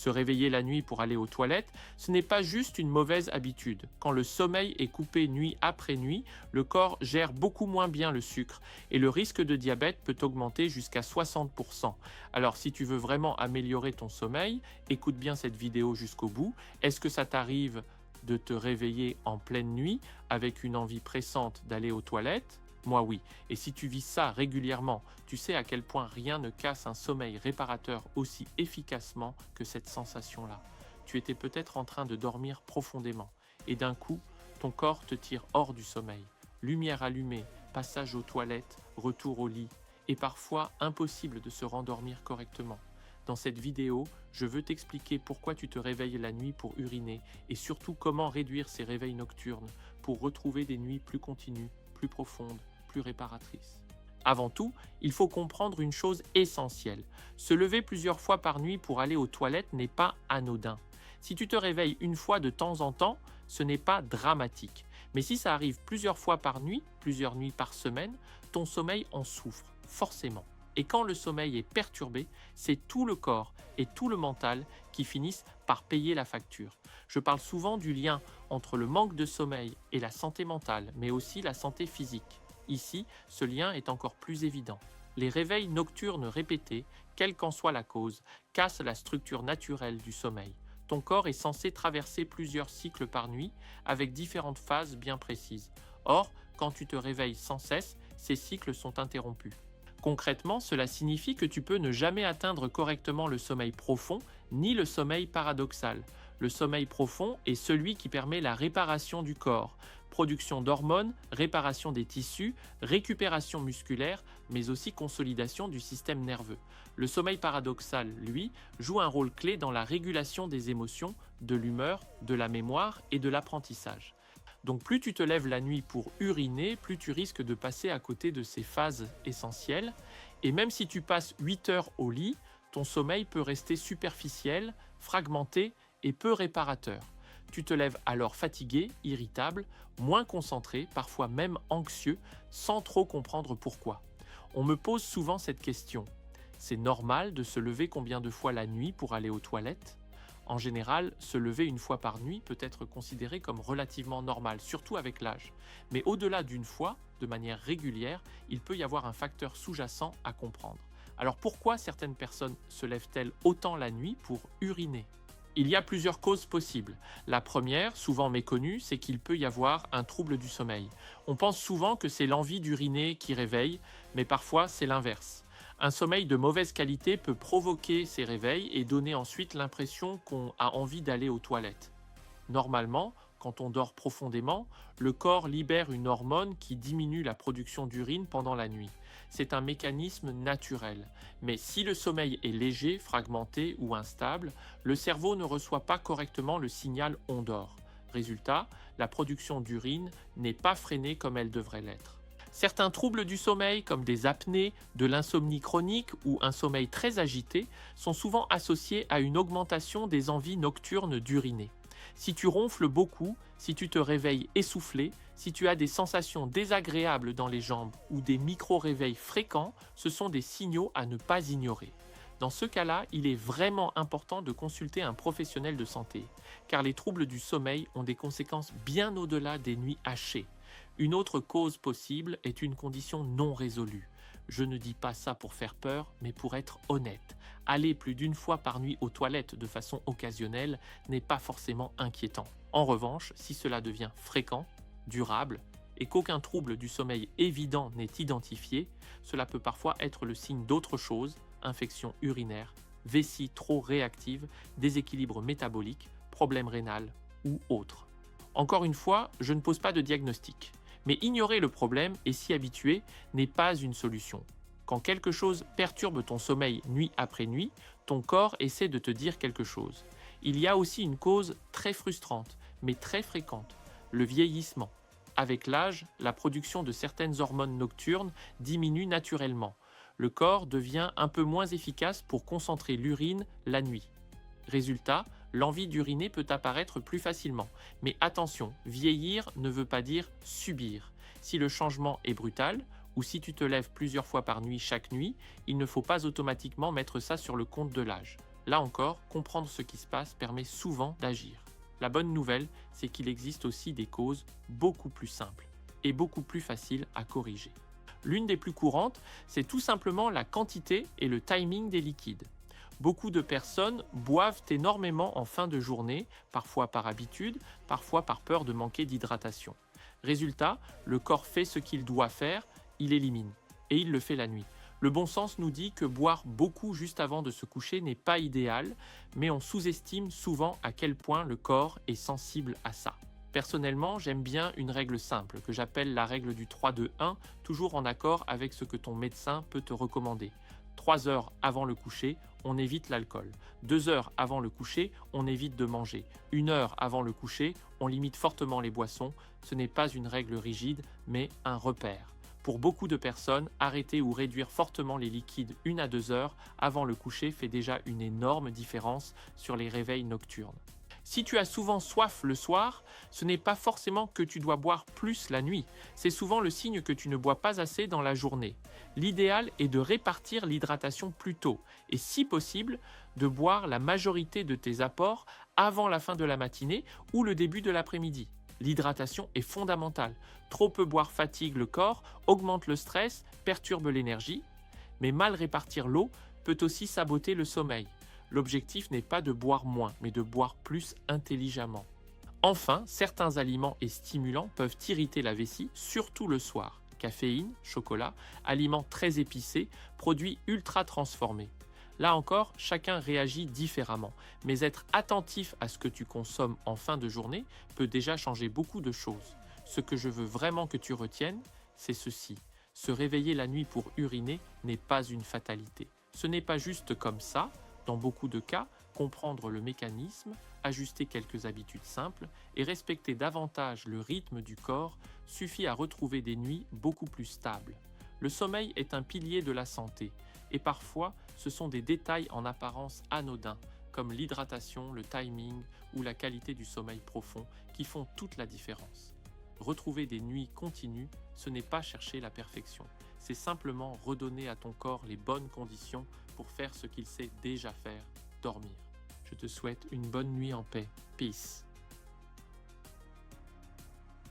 Se réveiller la nuit pour aller aux toilettes, ce n'est pas juste une mauvaise habitude. Quand le sommeil est coupé nuit après nuit, le corps gère beaucoup moins bien le sucre et le risque de diabète peut augmenter jusqu'à 60%. Alors si tu veux vraiment améliorer ton sommeil, écoute bien cette vidéo jusqu'au bout. Est-ce que ça t'arrive de te réveiller en pleine nuit avec une envie pressante d'aller aux toilettes? Moi oui. Et si tu vis ça régulièrement, tu sais à quel point rien ne casse un sommeil réparateur aussi efficacement que cette sensation-là. Tu étais peut-être en train de dormir profondément et d'un coup, ton corps te tire hors du sommeil. Lumière allumée, passage aux toilettes, retour au lit et parfois impossible de se rendormir correctement. Dans cette vidéo, je veux t'expliquer pourquoi tu te réveilles la nuit pour uriner et surtout comment réduire ces réveils nocturnes pour retrouver des nuits plus continues, plus profondes, plus réparatrices. Avant tout, il faut comprendre une chose essentielle. Se lever plusieurs fois par nuit pour aller aux toilettes n'est pas anodin. Si tu te réveilles une fois de temps en temps, ce n'est pas dramatique. Mais si ça arrive plusieurs fois par nuit, plusieurs nuits par semaine, ton sommeil en souffre, forcément. Et quand le sommeil est perturbé, c'est tout le corps et tout le mental qui finissent par payer la facture. Je parle souvent du lien entre le manque de sommeil et la santé mentale, mais aussi la santé physique. Ici, ce lien est encore plus évident. Les réveils nocturnes répétés, quelle qu'en soit la cause, cassent la structure naturelle du sommeil. Ton corps est censé traverser plusieurs cycles par nuit avec différentes phases bien précises. Or, quand tu te réveilles sans cesse, ces cycles sont interrompus. Concrètement, cela signifie que tu peux ne jamais atteindre correctement le sommeil profond ni le sommeil paradoxal. Le sommeil profond est celui qui permet la réparation du corps, production d'hormones, réparation des tissus, récupération musculaire, mais aussi consolidation du système nerveux. Le sommeil paradoxal, lui, joue un rôle clé dans la régulation des émotions, de l'humeur, de la mémoire et de l'apprentissage. Donc plus tu te lèves la nuit pour uriner, plus tu risques de passer à côté de ces phases essentielles. Et même si tu passes 8 heures au lit, ton sommeil peut rester superficiel, fragmenté et peu réparateur. Tu te lèves alors fatigué, irritable, moins concentré, parfois même anxieux, sans trop comprendre pourquoi. On me pose souvent cette question. C'est normal de se lever combien de fois la nuit pour aller aux toilettes ? En général, se lever une fois par nuit peut être considéré comme relativement normal, surtout avec l'âge. Mais au-delà d'une fois, de manière régulière, il peut y avoir un facteur sous-jacent à comprendre. Alors pourquoi certaines personnes se lèvent-elles autant la nuit pour uriner ? Il y a plusieurs causes possibles. La première, souvent méconnue, c'est qu'il peut y avoir un trouble du sommeil. On pense souvent que c'est l'envie d'uriner qui réveille, mais parfois c'est l'inverse. Un sommeil de mauvaise qualité peut provoquer ces réveils et donner ensuite l'impression qu'on a envie d'aller aux toilettes. Normalement, quand on dort profondément, le corps libère une hormone qui diminue la production d'urine pendant la nuit. C'est un mécanisme naturel. Mais si le sommeil est léger, fragmenté ou instable, le cerveau ne reçoit pas correctement le signal « on dort ». Résultat, la production d'urine n'est pas freinée comme elle devrait l'être. Certains troubles du sommeil, comme des apnées, de l'insomnie chronique ou un sommeil très agité, sont souvent associés à une augmentation des envies nocturnes d'uriner. Si tu ronfles beaucoup, si tu te réveilles essoufflé, si tu as des sensations désagréables dans les jambes ou des micro-réveils fréquents, ce sont des signaux à ne pas ignorer. Dans ce cas-là, il est vraiment important de consulter un professionnel de santé, car les troubles du sommeil ont des conséquences bien au-delà des nuits hachées. Une autre cause possible est une condition non résolue. Je ne dis pas ça pour faire peur, mais pour être honnête. Aller plus d'une fois par nuit aux toilettes de façon occasionnelle n'est pas forcément inquiétant. En revanche, si cela devient fréquent, durable, et qu'aucun trouble du sommeil évident n'est identifié, cela peut parfois être le signe d'autre chose, infection urinaire, vessie trop réactive, déséquilibre métabolique, problème rénal ou autre. Encore une fois, je ne pose pas de diagnostic. Mais ignorer le problème et s'y habituer n'est pas une solution. Quand quelque chose perturbe ton sommeil nuit après nuit, ton corps essaie de te dire quelque chose. Il y a aussi une cause très frustrante, mais très fréquente, le vieillissement. Avec l'âge, la production de certaines hormones nocturnes diminue naturellement. Le corps devient un peu moins efficace pour concentrer l'urine la nuit. Résultat, l'envie d'uriner peut apparaître plus facilement. Mais attention, vieillir ne veut pas dire subir. Si le changement est brutal, ou si tu te lèves plusieurs fois par nuit chaque nuit, il ne faut pas automatiquement mettre ça sur le compte de l'âge. Là encore, comprendre ce qui se passe permet souvent d'agir. La bonne nouvelle, c'est qu'il existe aussi des causes beaucoup plus simples et beaucoup plus faciles à corriger. L'une des plus courantes, c'est tout simplement la quantité et le timing des liquides. Beaucoup de personnes boivent énormément en fin de journée, parfois par habitude, parfois par peur de manquer d'hydratation. Résultat, le corps fait ce qu'il doit faire, il élimine, et il le fait la nuit. Le bon sens nous dit que boire beaucoup juste avant de se coucher n'est pas idéal, mais on sous-estime souvent à quel point le corps est sensible à ça. Personnellement, j'aime bien une règle simple, que j'appelle la règle du 3-2-1, toujours en accord avec ce que ton médecin peut te recommander. 3 heures avant le coucher, on évite l'alcool. 2 heures avant le coucher, on évite de manger. 1 heure avant le coucher, on limite fortement les boissons. Ce n'est pas une règle rigide, mais un repère. Pour beaucoup de personnes, arrêter ou réduire fortement les liquides 1 à 2 heures avant le coucher fait déjà une énorme différence sur les réveils nocturnes. Si tu as souvent soif le soir, ce n'est pas forcément que tu dois boire plus la nuit, c'est souvent le signe que tu ne bois pas assez dans la journée. L'idéal est de répartir l'hydratation plus tôt et si possible, de boire la majorité de tes apports avant la fin de la matinée ou le début de l'après-midi. L'hydratation est fondamentale. Trop peu boire fatigue le corps, augmente le stress, perturbe l'énergie, mais mal répartir l'eau peut aussi saboter le sommeil. L'objectif n'est pas de boire moins, mais de boire plus intelligemment. Enfin, certains aliments et stimulants peuvent irriter la vessie, surtout le soir. Caféine, chocolat, aliments très épicés, produits ultra transformés. Là encore, chacun réagit différemment, mais être attentif à ce que tu consommes en fin de journée peut déjà changer beaucoup de choses. Ce que je veux vraiment que tu retiennes, c'est ceci. Se réveiller la nuit pour uriner n'est pas une fatalité. Ce n'est pas juste comme ça. Dans beaucoup de cas, comprendre le mécanisme, ajuster quelques habitudes simples et respecter davantage le rythme du corps suffit à retrouver des nuits beaucoup plus stables. Le sommeil est un pilier de la santé et parfois ce sont des détails en apparence anodins comme l'hydratation, le timing ou la qualité du sommeil profond qui font toute la différence. Retrouver des nuits continues, ce n'est pas chercher la perfection, c'est simplement redonner à ton corps les bonnes conditions pour faire ce qu'il sait déjà faire, dormir. Je te souhaite une bonne nuit en paix. Peace.